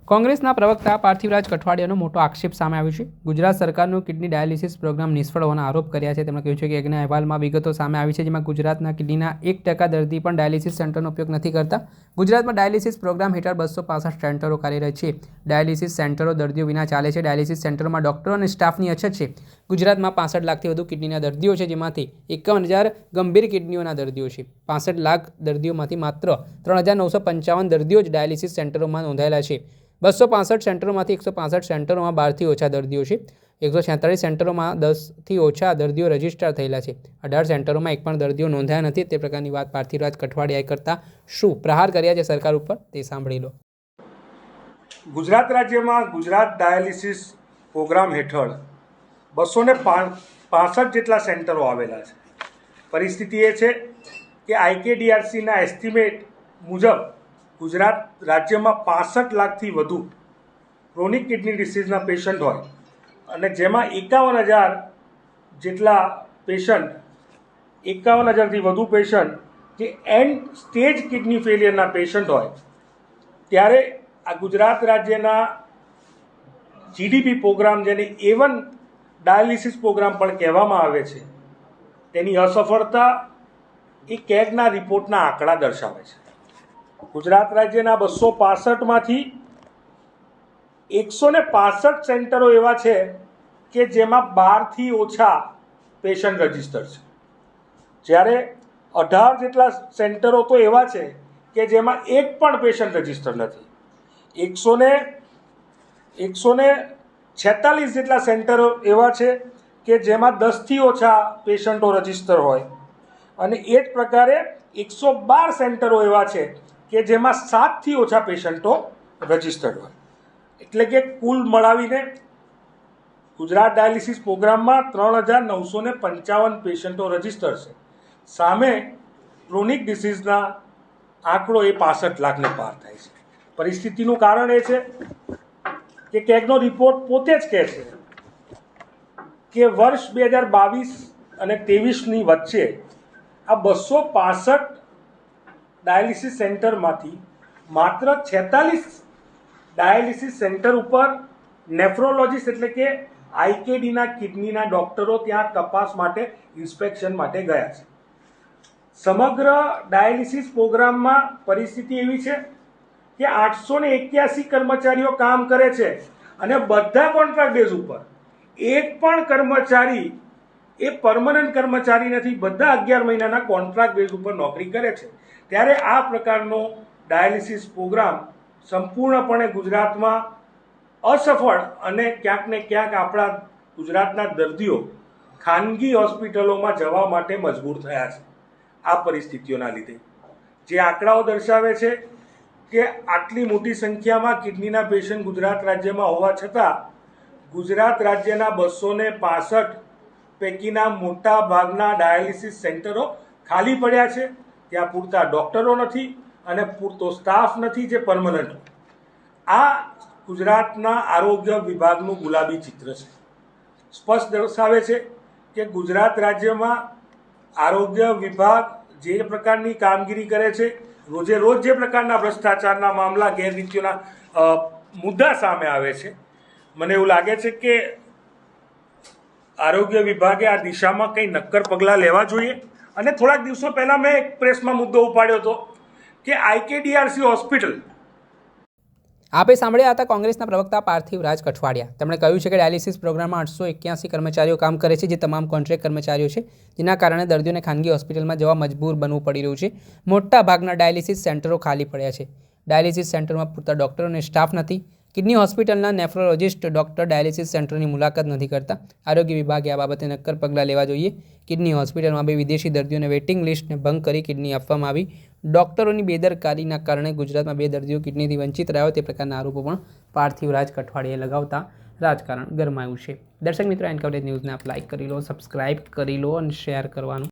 કોંગ્રેસના પ્રવક્તા પાર્થિવરાજ કઠવાડિયાનો મોટો આક્ષેપ સામે આવ્યો છે। ગુજરાત સરકારનો કિડની ડાયાલિસિસ પ્રોગ્રામ નિષ્ફળ હોવાના આરોપ કર્યા છે। તેમણે કહ્યું છે કે એક અહેવાલમાં વિગતો સામે આવી છે જેમાં ગુજરાતના કિડનીના 1% દર્દી પણ ડાયાલિસિસ સેન્ટરનો ઉપયોગ નથી કરતા। ગુજરાતમાં ડાયાલિસિસ પ્રોગ્રામ હેઠળ 265 સેન્ટરો કાર્યરત છે। ડાયાલિસિસ સેન્ટરો દર્દીઓ વિના ચાલે છે। ડાયાલિસિસ સેન્ટરોમાં ડોક્ટરો અને સ્ટાફની અછત છે। ગુજરાતમાં 65 લાખથી વધુ કિડનીના દર્દીઓ છે, જેમાંથી 51,000 ગંભીર કિડનીઓના દર્દીઓ છે। 65 લાખ દર્દીઓમાંથી માત્ર 3,955 દર્દીઓ જ ડાયાલિસિસ સેન્ટરોમાં નોંધાયેલા છે। 265 સેન્ટરોમાંથી 165 સેન્ટરોમાં 12થી ઓછા દર્દીઓ છે। 146 સેન્ટરોમાં 10થી ઓછા દર્દીઓ રજીસ્ટર થયેલા છે। 18 સેન્ટરોમાં એક પણ દર્દીઓ નોંધાયા નથી। તે પ્રકારની વાત પાર્થિવરાજ કઠવાડિયાએ કરતા શું પ્રહાર કર્યા છે સરકાર ઉપર, તે સાંભળી લો। ગુજરાત રાજ્યમાં ગુજરાત ડાયાલિસિસ પ્રોગ્રામ હેઠળ 265 જેટલા સેન્ટરો આવેલા છે। પરિસ્થિતિ એ છે કે IKDRCના એસ્ટિમેટ મુજબ ગુજરાત રાજ્યમાં 65 લાખથી વધુ ક્રોનિક કિડની ડિસીઝના પેશન્ટ હોય અને જેમાં 51,000 જેટલા પેશન્ટ 51,000થી વધુ પેશન્ટ જે એન્ડ સ્ટેજ કિડની ફેલિયરના પેશન્ટ હોય, ત્યારે આ ગુજરાત રાજ્યના GDP પ્રોગ્રામ, જેને A1 ડાયાલિસિસ પ્રોગ્રામ પણ કહેવામાં આવે છે, તેની અસફળતા એ કેગના રિપોર્ટના આંકડા દર્શાવે છે। ગુજરાત રાજ્યના 265માંથી 165 સેન્ટરો એવા છે કે જેમાં 12થી ઓછા પેશન્ટ રજીસ્ટર છે, જ્યારે 18 જેટલા સેન્ટરો તો એવા છે કે જેમાં એક પણ પેશન્ટ રજીસ્ટર નથી। 146 જેટલા સેન્ટરો એવા છે કે જેમાં 10થી ઓછા પેશન્ટો રજીસ્ટર હોય અને એ જ પ્રકારે 112 સેન્ટરો એવા છે કે જેમાં 7થી ઓછા પેશન્ટો રજીસ્ટર્ડ હોય। એટલે કે કુલ મળાવીને ગુજરાત ડાયાલિસિસ પ્રોગ્રામમાં 3,955 પેશન્ટો રજીસ્ટર છે, સામે ક્રોનિક ડિસીઝના આંકડો એ 65 લાખને પાર થાય છે। પરિસ્થિતિનું કારણ એ છે કે કેગનો રિપોર્ટ પોતે જ કહે છે કે વર્ષ 2022 અને 23ની વચ્ચે આ 265 ડાયાલિસિસ સેન્ટરમાંથી માત્ર 46 ડાયાલિસિસ સેન્ટર ઉપર નેફ્રોલોજીસ્ટ એટલે કે IKDના કિડનીના ડૉક્ટરો ત્યાં તપાસ માટે, ઇન્સ્પેક્શન માટે ગયા છે। સમગ્ર ડાયાલિસિસ પ્રોગ્રામમાં પરિસ્થિતિ એવી છે કે 881 કર્મચારીઓ કામ કરે છે અને બધા કોન્ટ્રાક્ટ બેઝ ઉપર। એક પણ કર્મચારી એ પરમનન્ટ કર્મચારી નથી, બધા 11 મહિનાના કોન્ટ્રાક્ટ બેઝ ઉપર નોકરી કરે છે। ત્યારે આ પ્રકારનો ડાયાલિસિસ પ્રોગ્રામ સંપૂર્ણપણે ગુજરાતમાં અસફળ અને ક્યાંક ને ક્યાંક આપણા ગુજરાતના દર્દીઓ ખાનગી હોસ્પિટલોમાં જવા માટે મજબૂર થયા છે। આ પરિસ્થિતિઓના લીધે જે આંકડાઓ દર્શાવે છે કે આટલી મોટી સંખ્યામાં કિડનીના પેશન્ટ ગુજરાત રાજ્યમાં હોવા છતાં ગુજરાત રાજ્યના 265 પૈકીના મોટા ભાગના ડાયાલિસિસ સેન્ટરો ખાલી પડ્યા છે। ત્યાં પૂરતા ડૉક્ટરો નથી અને પૂરતો સ્ટાફ નથી જે પરમનન્ટ હોય। આ ગુજરાતના આરોગ્ય વિભાગનું ગુલાબી ચિત્ર છે। સ્પષ્ટ દર્શાવે છે કે ગુજરાત રાજ્યમાં આરોગ્ય વિભાગ જે પ્રકારની કામગીરી કરે છે, રોજે રોજ જે પ્રકારના ભ્રષ્ટાચારના મામલા, ગેરરીતિઓના મુદ્દા સામે આવે છે, મને એવું લાગે છે કે આરોગ્ય વિભાગે આ દિશામાં કંઈ નક્કર પગલાં લેવા જોઈએ। અને થોડાક દિવસો પહેલાં મેં એક પ્રેસમાં મુદ્દો ઉપાડ્યો હતો કે IKDRC હોસ્પિટલ। આપે સાંભળ્યા હતા કોંગ્રેસના પ્રવક્તા પાર્થિવરાજ કઠવાડિયા। તેમણે કહ્યું છે કે ડાયાલિસિસ પ્રોગ્રામમાં 881 કર્મચારીઓ કામ કરે છે, જે તમામ કોન્ટ્રાક્ટ કર્મચારીઓ છે, જેના કારણે દર્દીઓને ખાનગી હોસ્પિટલમાં જવા મજબૂર બનવું પડી રહ્યું છે। મોટા ભાગના ડાયાલિસિસ સેન્ટરો ખાલી પડ્યા છે। ડાયાલિસિસ સેન્ટરમાં પૂરતા ડૉક્ટરો અને સ્ટાફ નથી। કિડની હોસ્પિટલના નેફ્રોલોજીસ્ટ ડૉક્ટર ડાયાલિસિસ સેન્ટરની મુલાકાત નથી કરતા। આરોગ્ય વિભાગે આ બાબતે નક્કર પગલાં લેવા જોઈએ। કિડની હોસ્પિટલમાં 2 વિદેશી દર્દીઓને વેઇટિંગ લિસ્ટને ભંગ કરી કિડની આપવામાં આવી। ડૉક્ટરોની બેદરકારીના કારણે ગુજરાતમાં 2 દર્દીઓ કિડનીથી વંચિત રહ્યા હોય, તે પ્રકારના આરોપો પણ પાર્થિવરાજ કઠવાડિયાએ લગાવતા રાજકારણ ગરમાયું છે। દર્શક મિત્રો, એન કવરેજ ન્યૂઝને આપ લાઇક કરી લો, સબસ્ક્રાઇબ કરી લો અને શેર કરવાનું